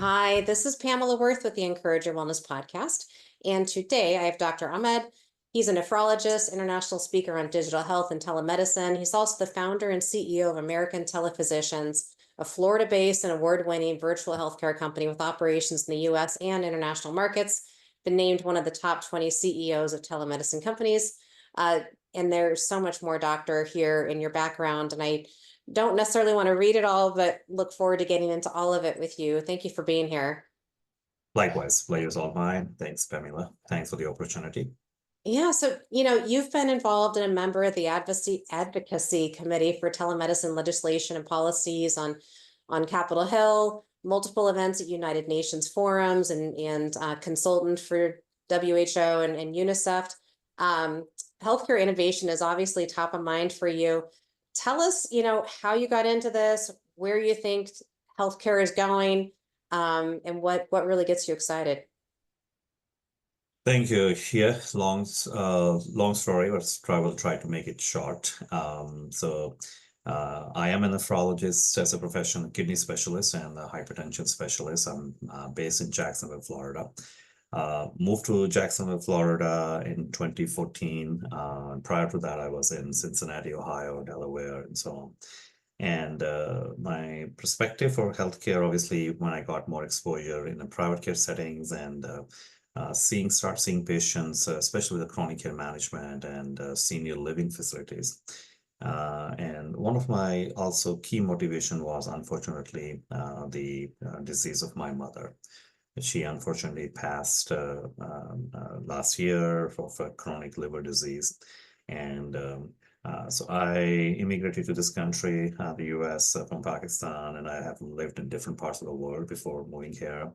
Hi, this is Pamela Worth with the Encourage Your Wellness podcast. And today I have Dr. Ahmed. He's a nephrologist, international speaker on digital health and telemedicine. He's also the founder and CEO of American TelePhysicians, a Florida based and award winning virtual healthcare company with operations in the US and international markets. Been named one of the top 20 CEOs of telemedicine companies. Uh, and there's so much more, Doctor, here in your background. And I don't necessarily want to read it all, but look forward to getting into all of it with you. Thank you for being here. Likewise, pleasure's all mine. Thanks, Pamela. Thanks for the opportunity. Yeah, so you've been involved and a member of the advocacy committee for telemedicine legislation and policies on Capitol Hill, multiple events at United Nations forums, and consultant for WHO and UNICEF. Healthcare innovation is obviously top of mind for you. Tell us, how you got into this, where you think healthcare is going, and what really gets you excited. Thank you. Yeah, long story, but I will try to make it short. I am a nephrologist as a profession, kidney specialist and a hypertension specialist. I'm based in Jacksonville, Florida. Moved to Jacksonville, Florida in 2014. Prior to that, I was in Cincinnati, Ohio, Delaware, and so on. And my perspective for healthcare, obviously, when I got more exposure in the private care settings and start seeing patients, especially with the chronic care management and senior living facilities. And one of my also key motivation was, unfortunately, the disease of my mother. She unfortunately passed last year for chronic liver disease. And so I immigrated to this country, the US, from Pakistan, and I have lived in different parts of the world before moving here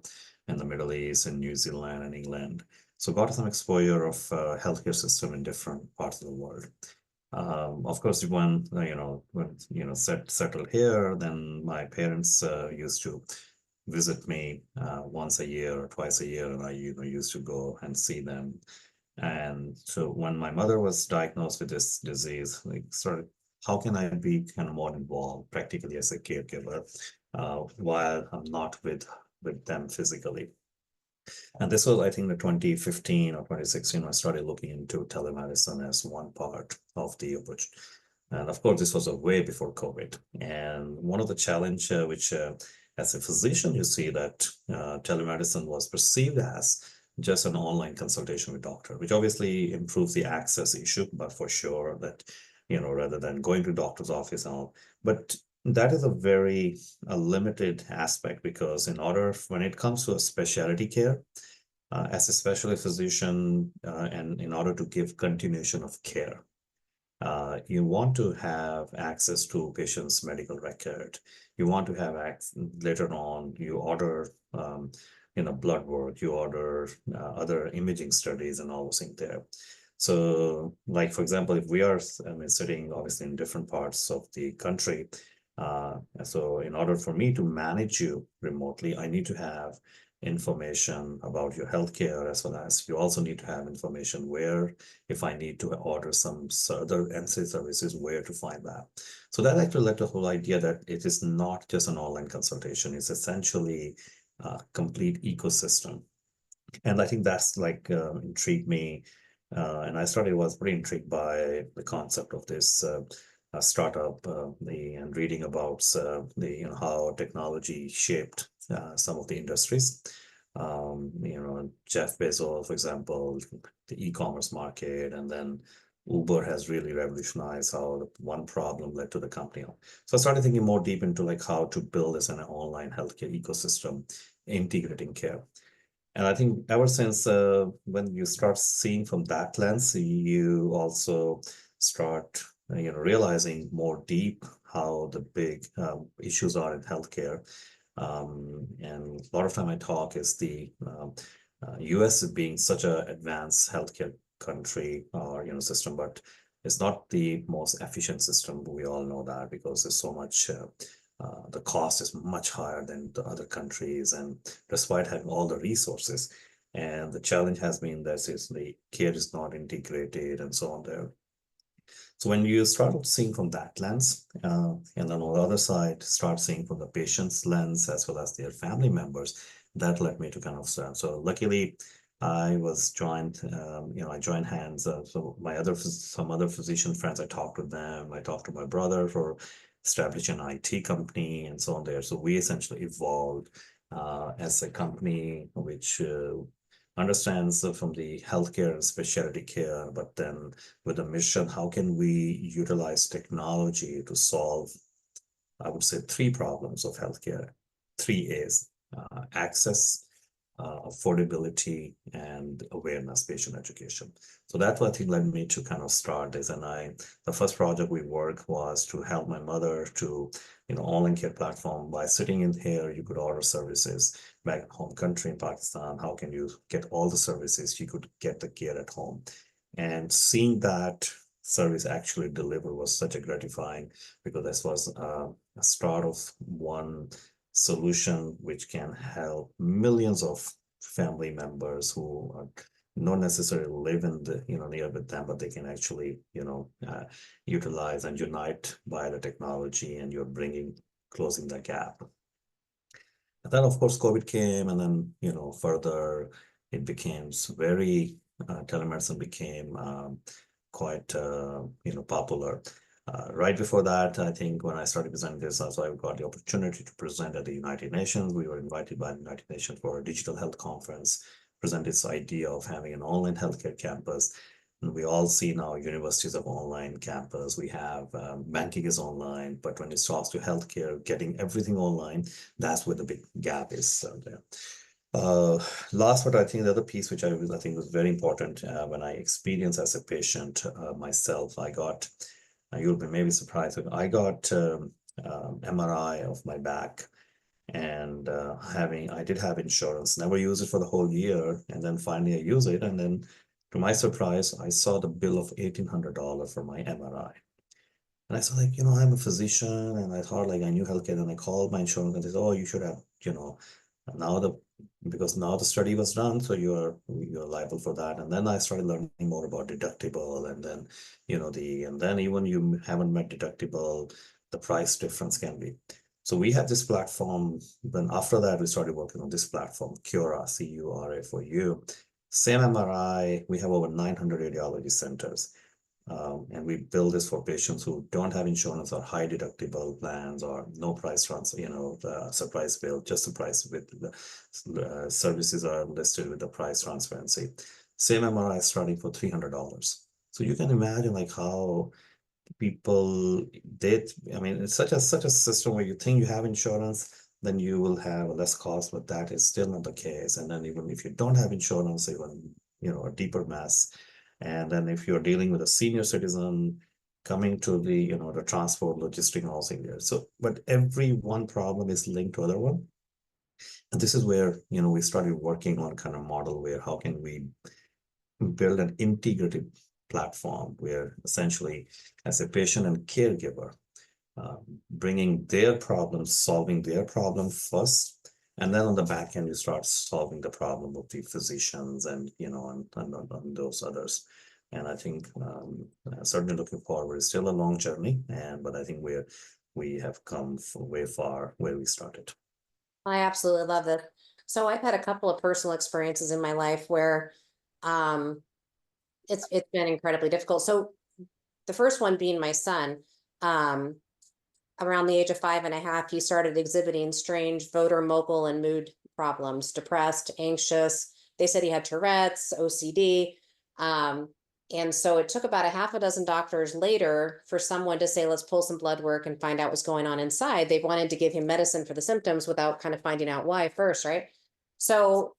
in the Middle East and New Zealand and England. So got some exposure of healthcare system in different parts of the world. Of course, when settled here, then my parents used to visit me once a year or twice a year, and I used to go and see them. And so when my mother was diagnosed with this disease, how can I be kind of more involved practically as a caregiver while I'm not with them physically? And this was, I think, the 2015 or 2016, I started looking into telemedicine as one part of the approach. And of course, this was a way before COVID. And one of the challenge which as a physician, you see that telemedicine was perceived as just an online consultation with doctor, which obviously improves the access issue, but for sure that, rather than going to doctor's office and all, but that is a very limited aspect because when it comes to a specialty care, as a specialty physician, and in order to give continuation of care, you want to have access to patient's medical record. You want to have later on, you order, blood work, you order other imaging studies and all those things there. So like, for example, if we are sitting obviously in different parts of the country, so in order for me to manage you remotely, I need to have information about your healthcare, as well as you also need to have information where, if I need to order some other ancillary services, where to find that. So that actually led to the whole idea that it is not just an online consultation, it's essentially a complete ecosystem. And I think that's intrigued me. And was pretty intrigued by the concept of this startup, and reading about how technology shaped some of the industries. Jeff Bezos, for example, the e-commerce market, and then Uber has really revolutionized how one problem led to the company. So I started thinking more deep into how to build this an online healthcare ecosystem, integrating care. And I think ever since when you start seeing from that lens, you also start realizing more deep how the big issues are in healthcare. And a lot of time I talk is the US being such an advanced healthcare country or system, but it's not the most efficient system. We all know that because there's so much the cost is much higher than the other countries, and despite having all the resources. And the challenge has been that the care is not integrated and so on there. So when you start seeing from that lens, and then on the other side, start seeing from the patient's lens as well as their family members, that led me to kind of start. So luckily, I was joined, I joined hands. So some other physician friends, I talked with them. I talked to my brother for establishing an IT company and so on there. So we essentially evolved as a company which understands from the healthcare and specialty care, but then with a mission, how can we utilize technology to solve, I would say, three problems of healthcare, three A's: access, affordability, and awareness, patient education. So that's what I think led me to kind of start this. And the first project we worked was to help my mother to, online care platform. By sitting in here, you could order services back home country in Pakistan. How can you get all the services? You could get the care at home. And seeing that service actually deliver was such a gratifying, because this was a start of one solution which can help millions of family members who are not necessarily live in the near with them, but they can actually utilize and unite by the technology, and you're closing the gap. And then of course COVID came, and then further it became very telemedicine became quite popular. Right before that, I think when I started presenting this, also I got the opportunity to present at the United Nations. We were invited by the United Nations for a digital health conference, present this idea of having an online healthcare campus. And we all see now universities of online campus. We have banking is online, but when it talks to healthcare, getting everything online, that's where the big gap is there. Last, but I think the other piece, which I think was very important when I experienced as a patient myself, you'll be maybe surprised, but I got MRI of my back, and I did have insurance, never used it for the whole year, and then finally I use it, and then to my surprise, I saw the bill of $1,800 for my MRI. And I saw, like, I'm a physician, and I thought, like, I knew healthcare, and I called my insurance, and they said, oh, you should have, because now the study was done, so you're liable for that. And then I started learning more about deductible, and then and then even you haven't met deductible, the price difference can be. So we have this platform. Then after that, we started working on this platform, Cura, CURA for you. Same MRI, we have over 900 radiology centers. And we build this for patients who don't have insurance or high deductible plans or no price transfer, the surprise bill, just the price with the services are listed with the price transparency. Same MRI starting for $300. So you can imagine like how people did. I mean, it's such a system where you think you have insurance, then you will have less cost, but that is still not the case. And then even if you don't have insurance, even a deeper mess. And then if you're dealing with a senior citizen coming to the the transport, logistic, housing there. So, but every one problem is linked to other one. And this is where we started working on kind of model where how can we build an integrated platform where essentially as a patient and caregiver, bringing their problems, solving their problem first, and then on the back end, you start solving the problem of the physicians and, and those others. And I think certainly looking forward, it's still a long journey, but I think we have come way far where we started. I absolutely love this. So I've had a couple of personal experiences in my life where it's been incredibly difficult. So the first one being my son, around the age of 5.5, he started exhibiting strange motor, vocal, and mood problems, depressed, anxious. They said he had Tourette's, OCD. And so it took about a half a dozen doctors later for someone to say, let's pull some blood work and find out what's going on inside. They wanted to give him medicine for the symptoms without kind of finding out why first, right? So,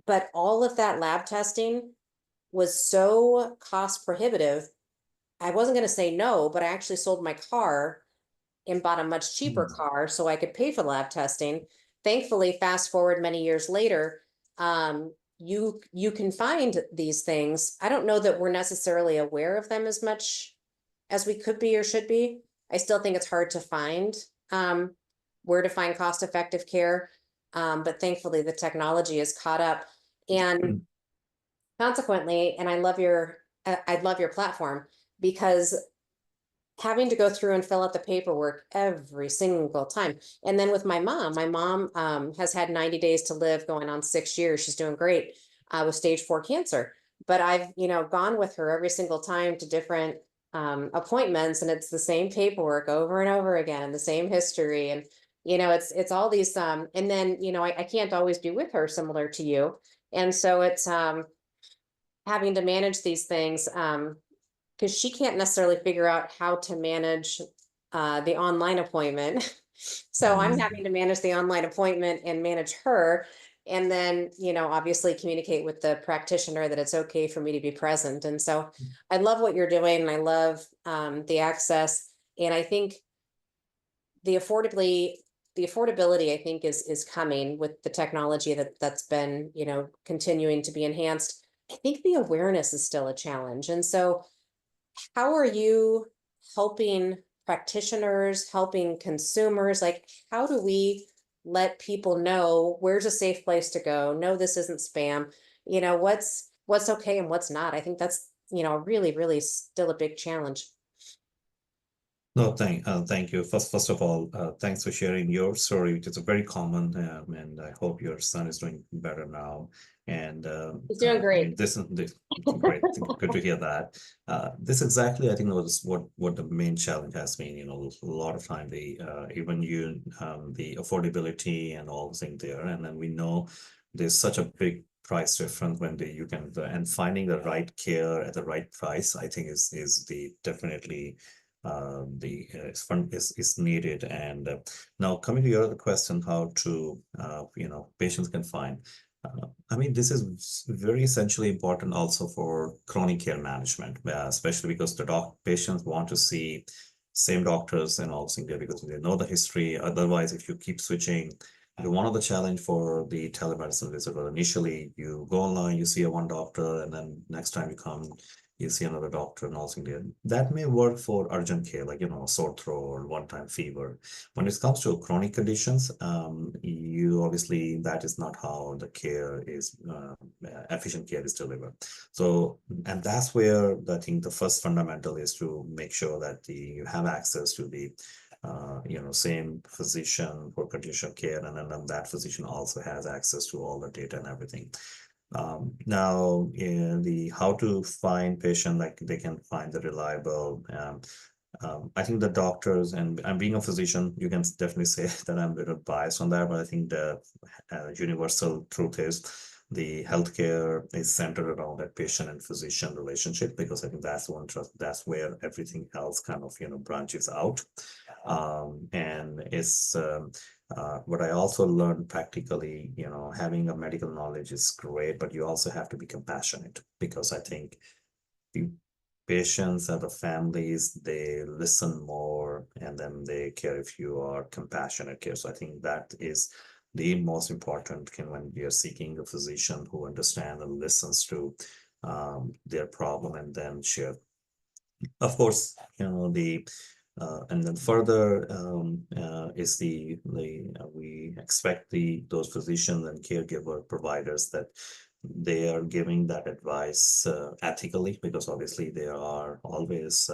but all of that lab testing was so cost prohibitive. I wasn't going to say no, but I actually sold my car and bought a much cheaper car so I could pay for lab testing. Thankfully, fast forward many years later, you can find these things. I don't know that we're necessarily aware of them as much as we could be or should be. I still think it's hard to find where to find cost-effective care, but thankfully the technology is caught up. And consequently, and I love your platform, because having to go through and fill out the paperwork every single time. And then with my mom has had 90 days to live, going on 6 years. She's doing great with stage 4 cancer. But I've, gone with her every single time to different appointments, and it's the same paperwork over and over again, and the same history. And, it's all these, and then, I can't always be with her, similar to you. And so it's having to manage these things. Because she can't necessarily figure out how to manage the online appointment. So I'm Mm. having to manage the online appointment and manage her. And then, obviously communicate with the practitioner that it's okay for me to be present. And so I love what you're doing, and I love the access. And I think the affordability, I think, is coming with the technology that's been, continuing to be enhanced. I think the awareness is still a challenge. And so how are you helping practitioners, helping consumers? Like, how do we let people know where's a safe place to go? No, this isn't spam. What's okay and what's not. I think that's, really, really still a big challenge. No, thank you. First of all, thanks for sharing your story, which is a very common, and I hope your son is doing better now. And He's doing I great. mean, this great, good to hear that. This exactly, I think, was what the main challenge has been. A lot of time even the affordability and all the things there, and then we know there's such a big price difference when you can, and finding the right care at the right price, I think is the definitely the fund is needed. And now coming to your other question, how to patients can find. I mean, this is very essentially important also for chronic care management, especially because the patients want to see same doctors and all things there because they know the history. Otherwise, if you keep switching, one of the challenge for the telemedicine visit, well, initially you go online, you see one doctor, and then next time you come, you see another doctor and also there. That may work for urgent care, like, a sore throat or one-time fever. When it comes to chronic conditions, you obviously, that is not how the care is, efficient care is delivered. So, and that's where I think the first fundamental is to make sure that you have access to the same physician for condition care, and then that physician also has access to all the data and everything. Now, in the how to find patient, like they can find the reliable. I think the doctors, and I'm being a physician, you can definitely say that I'm a little biased on that, but I think the universal truth is the healthcare is centered around that patient and physician relationship, because I think that's one trust, that's where everything else kind of branches out. And it's what I also learned practically, having a medical knowledge is great, but you also have to be compassionate, because I think the patients and the families, they listen more, and then they care if you are compassionate care. So I think that is the most important when we are seeking a physician who understands and listens to their problem and then share. Of course, and then further is we expect those physicians and caregiver providers that they are giving that advice ethically, because obviously there are always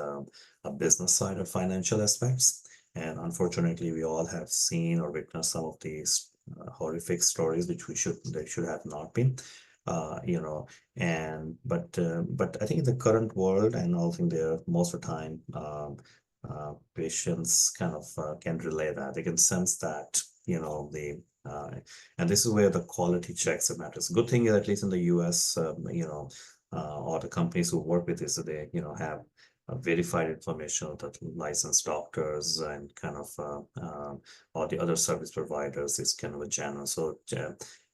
a business side of financial aspects. And unfortunately, we all have seen or witnessed some of these horrific stories, which they should have not been. And but I think in the current world, and I think there most of the time patients kind of can relay that, they can sense that and this is where the quality checks matters. Good thing is, at least in the US, or the companies who work with this, so they have verified information that licensed doctors and kind of or the other service providers is kind of a general. So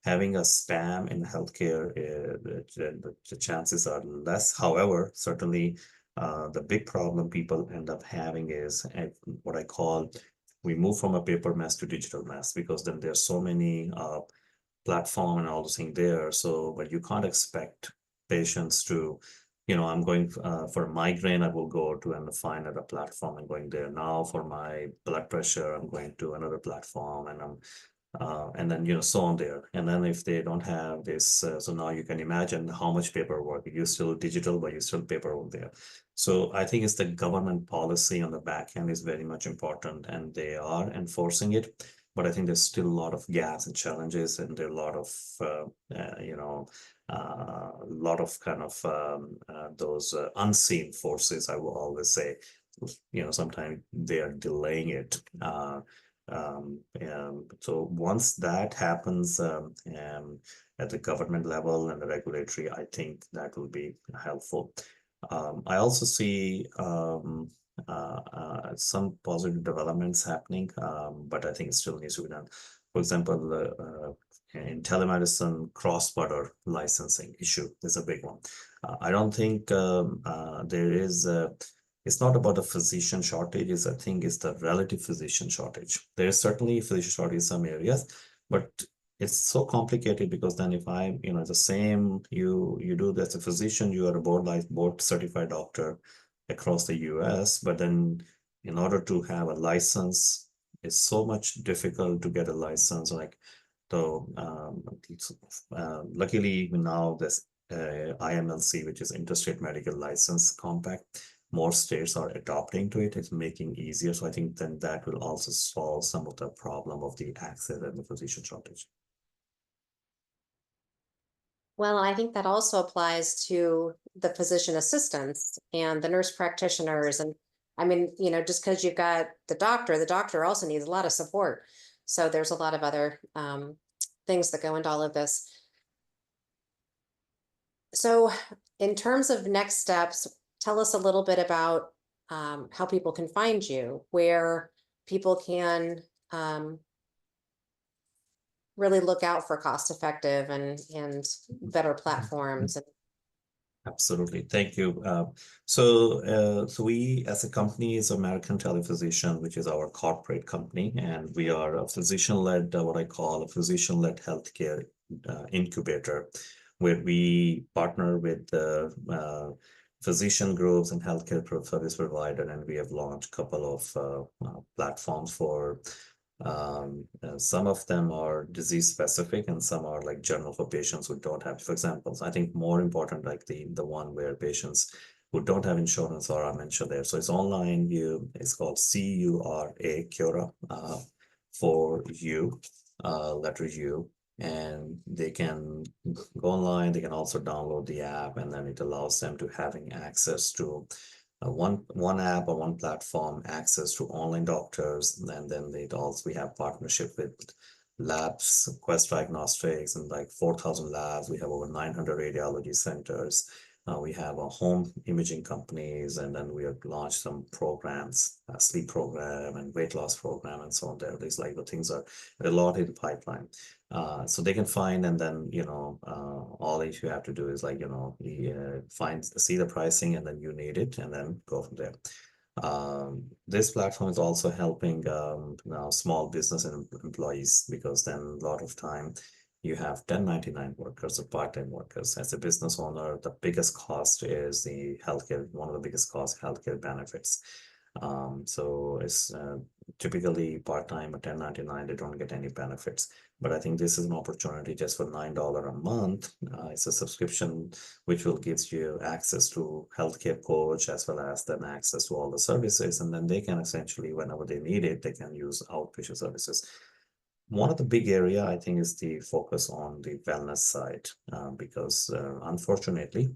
having a spam in healthcare, the chances are less. However, certainly the big problem people end up having is what I call, we move from a paper mess to digital mess, because then there's so many platform and all those things there. So, but you can't expect patients to, I'm going for a migraine, I will go to and find at a platform and going there. Now for my blood pressure, I'm going to another platform, and And then, so on there. And then if they don't have this, so now you can imagine how much paperwork. You're still digital, but you're still paperwork there. So I think it's the government policy on the back end is very much important, and they are enforcing it. But I think there's still a lot of gaps and challenges, and there are a lot of, lot of kind of those unseen forces, I will always say. Sometimes they are delaying it. So once that happens at the government level and the regulatory, I think that will be helpful. I also see some positive developments happening, but I think it still needs to be done. For example, in telemedicine, cross-border licensing issue is a big one. I don't think there is it's not about the physician shortage, I think it's the relative physician shortage. There is certainly physician shortage in some areas, but it's so complicated because then if I, the same, you do this as a physician, you are a board certified doctor across the US, but then in order to have a license, it's so much difficult to get a license. Like, so luckily now this IMLC, which is Interstate Medical License Compact, more states are adopting to it. It's making easier. So I think then that will also solve some of the problem of the access and the physician shortage. Well, I think that also applies to the physician assistants and the nurse practitioners. And I mean, just because you've got the doctor also needs a lot of support. So there's a lot of other things that go into all of this. So in terms of next steps, tell us a little bit about how people can find you, where people can really look out for cost-effective and better platforms. Absolutely. Thank you. So we, as a company, is American TelePhysician, which is our corporate company, and we are a physician-led, what I call a physician-led healthcare incubator, where we partner with physician groups and healthcare service provider, and we have launched a couple of platforms for some of them are disease specific and some are like general for patients who don't have, for example, I think more important, like the one where patients who don't have insurance are mentioned there. So it's online, it's called Cura for you, letter U, and they can go online. They can also download the app, and then it allows them to having access to one app or one platform, access to online doctors, and then we have partnership with labs, Quest Diagnostics, and like 4,000 labs. We have over 900 radiology centers. We have a home imaging companies, and then we have launched some programs, sleep program and weight loss program, and so on. There's like the things are a lot in the pipeline. So they can find, and then all that you have to do is like see the pricing, and then you need it, and then go from there. This platform is also helping now small business and employees, because then a lot of time you have 1099 workers or part-time workers. As a business owner, the biggest cost is the healthcare. One of the biggest costs, healthcare benefits. So it's typically part-time or 1099, they don't get any benefits. But I think this is an opportunity just for $9 a month. It's a subscription which will give you access to healthcare coach, as well as then access to all the services. And then they can essentially, whenever they need it, they can use outpatient services. One of the big area, I think, is the focus on the wellness side, because unfortunately,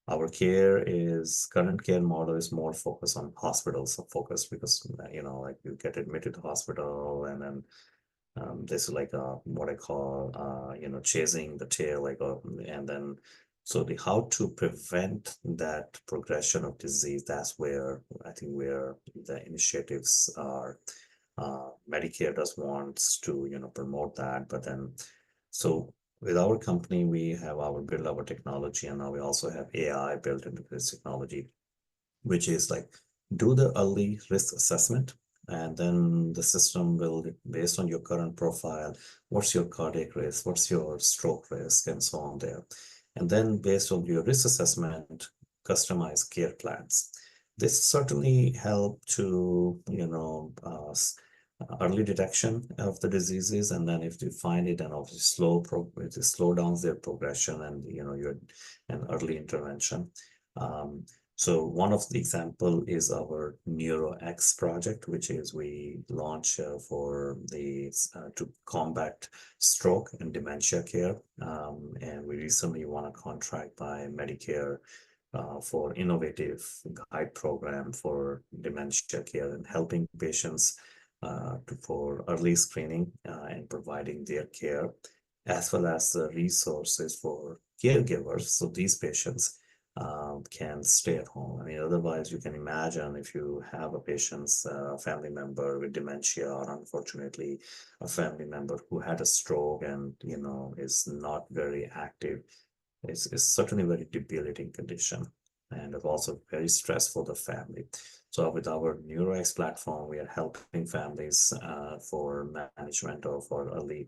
our current care model is more focused on hospitals focused, because, like you get admitted to hospital, and then this is like what I call, chasing the tail, and then, so how to prevent that progression of disease, that's where I think where the initiatives are. Medicare does wants to, promote that, but then, so with our company, we have build our technology, and now we also have AI built into this technology, which is like do the early risk assessment, and then the system will, based on your current profile, what's your cardiac risk, what's your stroke risk, and so on there. And then based on your risk assessment, customize care plans. This certainly help to, early detection of the diseases, and then if you find it, and obviously it slow down their progression, and you're an early intervention. So one of the example is our NeuroX project, which is we launch for the to combat stroke and dementia care, and we recently won a contract by Medicare for innovative guide program for dementia care and helping patients for early screening and providing their care, as well as resources for caregivers. So these patients can stay at home. I mean, otherwise, you can imagine if you have a patient's family member with dementia, or unfortunately, a family member who had a stroke and is not very active. It's certainly a very debilitating condition, and it's also very stressful for the family. So with our NeuroX platform, we are helping families for management or for early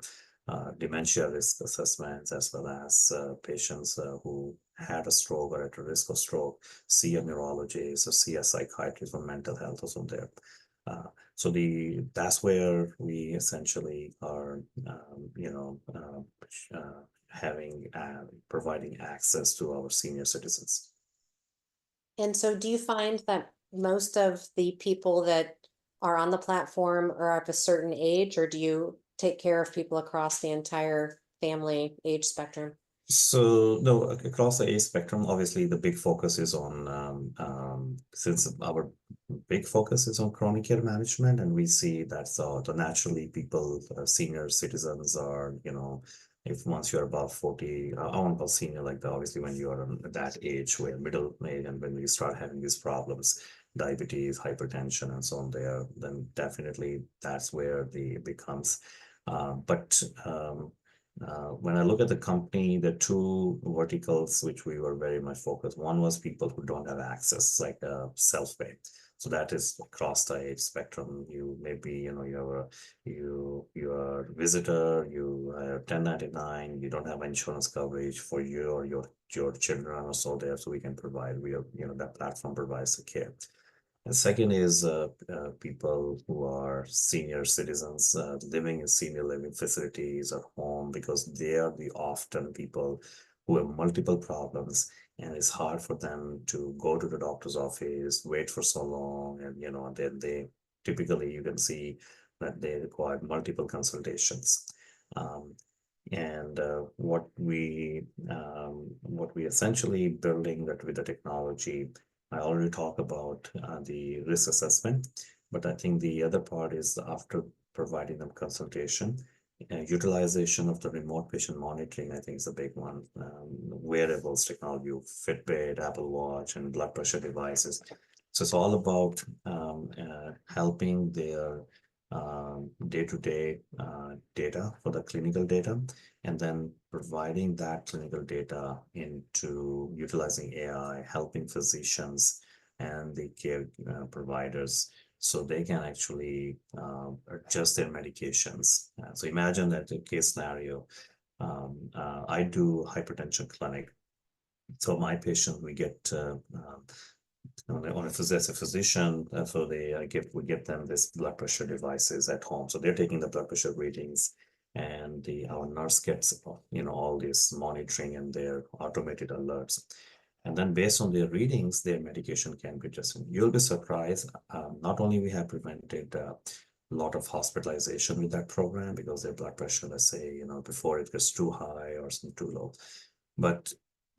dementia risk assessments, as well as patients who had a stroke or at a risk of stroke, see a neurologist or see a psychiatrist for mental health or something there. So that's where we essentially are, providing access to our senior citizens. And so do you find that most of the people that are on the platform are of a certain age, or do you take care of people across the entire family age spectrum? So no, across the age spectrum, obviously the big focus is on since our big focus is on chronic care management, and we see that the naturally people, senior citizens are, if once you're above 40, I won't call senior like that, obviously when you are at that age, where middle age, and when you start having these problems, diabetes, hypertension, and so on there, then definitely that's where it becomes. When I look at the company, the two verticals which we were very much focused, one was people who don't have access, like self-pay. So that is across the age spectrum. You maybe, you're a visitor, you are 1099, you don't have insurance coverage for you or your children or so there. So we can provide, that platform provides the care. And second is people who are senior citizens living in senior living facilities at home, because they are the often people who have multiple problems, and it's hard for them to go to the doctor's office, wait for so long, and they typically, you can see that they require multiple consultations. And what we essentially building that with the technology, I already talked about the risk assessment, but I think the other part is after providing them consultation, utilization of the remote patient monitoring, I think is a big one. Wearables technology, Fitbit, Apple Watch, and blood pressure devices. So it's all about helping their day-to-day data for the clinical data, and then providing that clinical data into utilizing AI, helping physicians and the care providers so they can actually adjust their medications. So imagine that the case scenario, I do hypertension clinic. So my patient, we get as a physician, so we give them this blood pressure devices at home. So they're taking the blood pressure readings, and our nurse gets all this monitoring and their automated alerts. And then based on their readings, their medication can be adjusted. You'll be surprised. Not only we have prevented a lot of hospitalization with that program because their blood pressure, let's say, before it gets too high or too low, but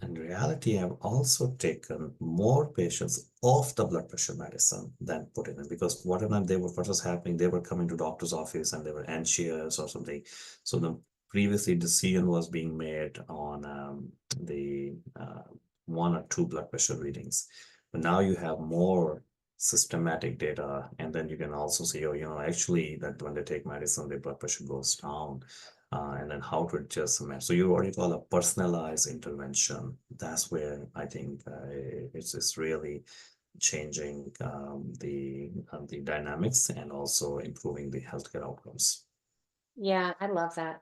in reality, I've also taken more patients off the blood pressure medicine than put in, because what was happening, they were coming to doctor's office and they were anxious or something. So previously decision was being made on the 1 or 2 blood pressure readings, but now you have more systematic data, and then you can also see, actually that when they take medicine, their blood pressure goes down. And then how to adjust them. So you already call a personalized intervention. That's where I think it's really changing the dynamics and also improving the healthcare outcomes. Yeah, I love that.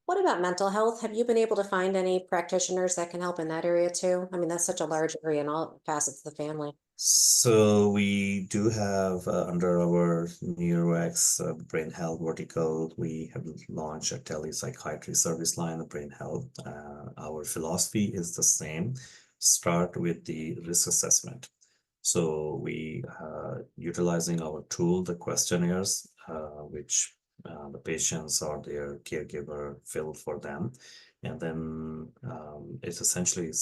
What about mental health? Have you been able to find any practitioners that can help in that area too? I mean, that's such a large area in all facets of the family. So we do have under our NeuroX brain health vertical, we have launched a telepsychiatry service line of brain health. Our philosophy is the same. Start with the risk assessment. So we utilizing our tool, the questionnaires, which the patients or their caregiver fill for them. And then it's essentially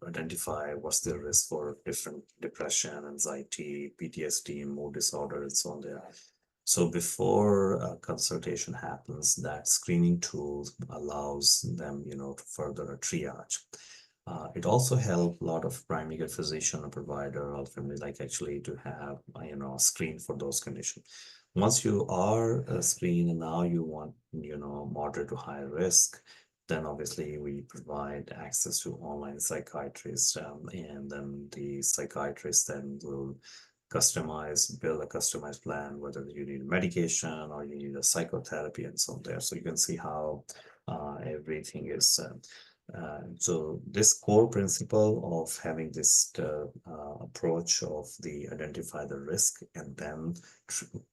identify what's the risk for different depression, anxiety, PTSD, mood disorder, and so on there. So before a consultation happens, that screening tool allows them, to further a triage. It also helps a lot of primary care physician or provider or family like actually to have, a screen for those conditions. Once you are screened and now you want, moderate to high risk, then obviously we provide access to online psychiatrists, and then the psychiatrist then will build a customized plan, whether you need medication or you need a psychotherapy and so on there. So you can see how everything is. So this core principle of having this approach of the identify the risk and then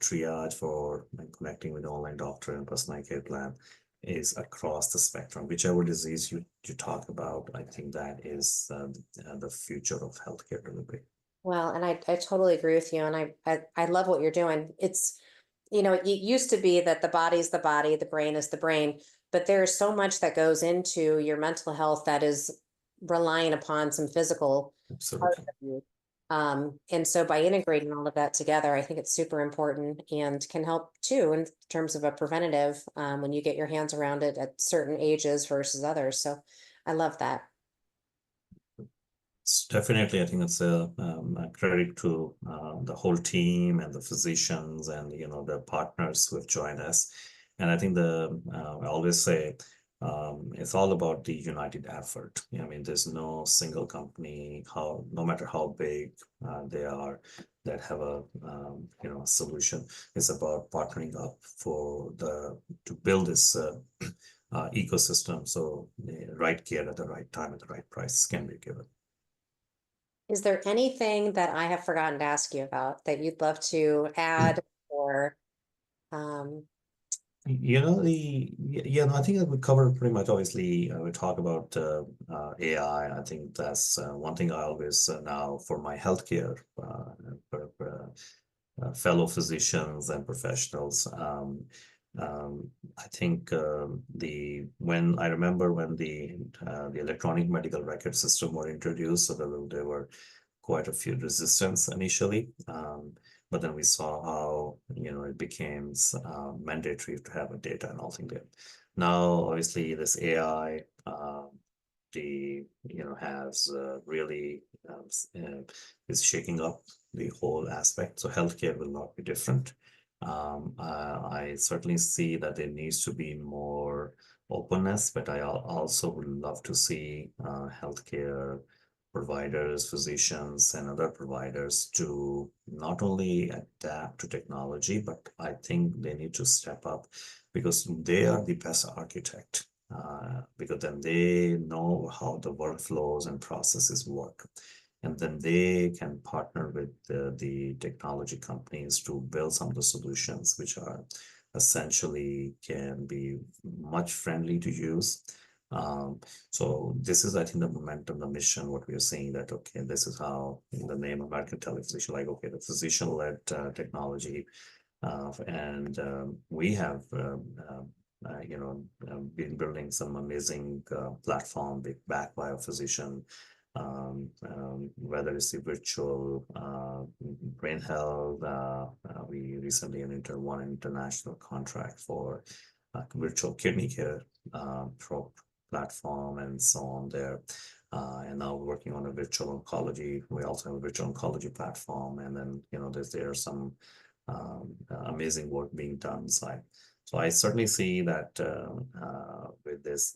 triage for connecting with online doctor and personalized care plan is across the spectrum. Whichever disease you talk about, I think that is the future of healthcare delivery. Well, and I totally agree with you. And I love what you're doing. It's, it used to be that the body's the body, the brain is the brain, but there's so much that goes into your mental health that is relying upon some physical part Absolutely. of you. And so by integrating all of that together, I think it's super important and can help too in terms of a preventative when you get your hands around it at certain ages versus others. So I love that. It's definitely, I think it's a credit to the whole team and the physicians and the partners who have joined us. And I think I always say it's all about the united effort. I mean, there's no single company, no matter how big they are, that have a solution. It's about partnering up to build this ecosystem so the right care at the right time at the right price can be given. Is there anything that I have forgotten to ask you about that you'd love to add or um, I think that we covered pretty much. Obviously, we talk about AI. I think that's one thing I always now for my healthcare fellow physicians and professionals. I think when I remember when the electronic medical record system were introduced, so there were quite a few resistance initially. But then we saw how it became mandatory to have a data and all things there. Now, obviously, this AI has really is shaking up the whole aspect. So healthcare will not be different. I certainly see that there needs to be more openness, but I also would love to see healthcare providers, physicians, and other providers to not only adapt to technology, but I think they need to step up because they are the best architect. Because then they know how the workflows and processes work. And then they can partner with the technology companies to build some of the solutions which are essentially can be much friendly to use. So this is, I think, the momentum, the mission, what we are saying that, okay, this is how in the name of American TelePhysician, like, okay, the physician-led technology. And we have been building some amazing platform backed by a physician, whether it's the virtual brain health. We recently entered one international contract for virtual kidney care platform and so on there. And now we're working on a virtual oncology. We also have a virtual oncology platform. And then, there's some amazing work being done inside. So I certainly see that with this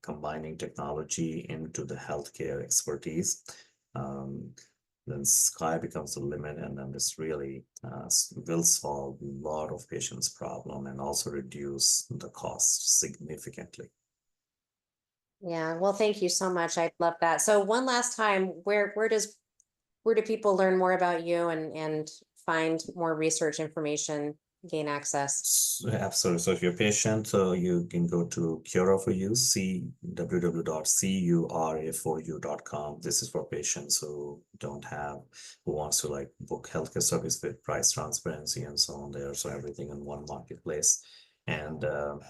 combining technology into the healthcare expertise, then sky becomes the limit, and then this really will solve a lot of patients' problem and also reduce the cost significantly. yeah, well, thank you so much. I love that. So one last time, where does where do people learn more about you and find more research information, gain access? Absolutely. So if you're a patient, you can go to Cura for You, www.cura4u.com. This is for patients who wants to like book healthcare service with price transparency and so on there. So everything in one marketplace. And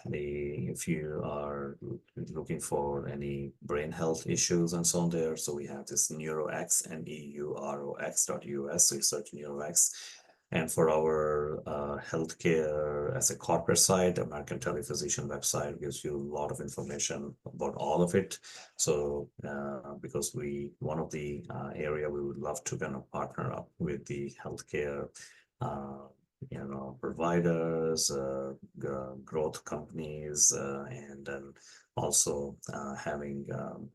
if you are looking for any brain health issues and so on there, so we have this NeuroX, NEUROX.us. So you search NeuroX. And for our healthcare as a corporate site, American TelePhysician website gives you a lot of information about all of it. So because one of the area we would love to kind of partner up with the healthcare providers, growth companies, and then also having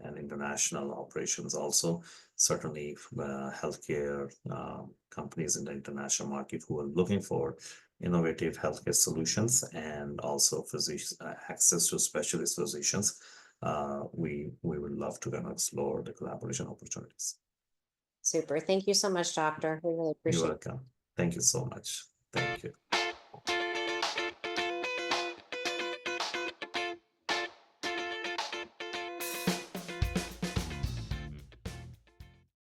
an international operations also. Certainly healthcare companies in the international market who are looking for innovative healthcare solutions and also access to specialist physicians. We would love to kind of explore the collaboration opportunities. Super. Thank you so much, doctor. We really appreciate You're it. welcome. Thank you so much. Thank you.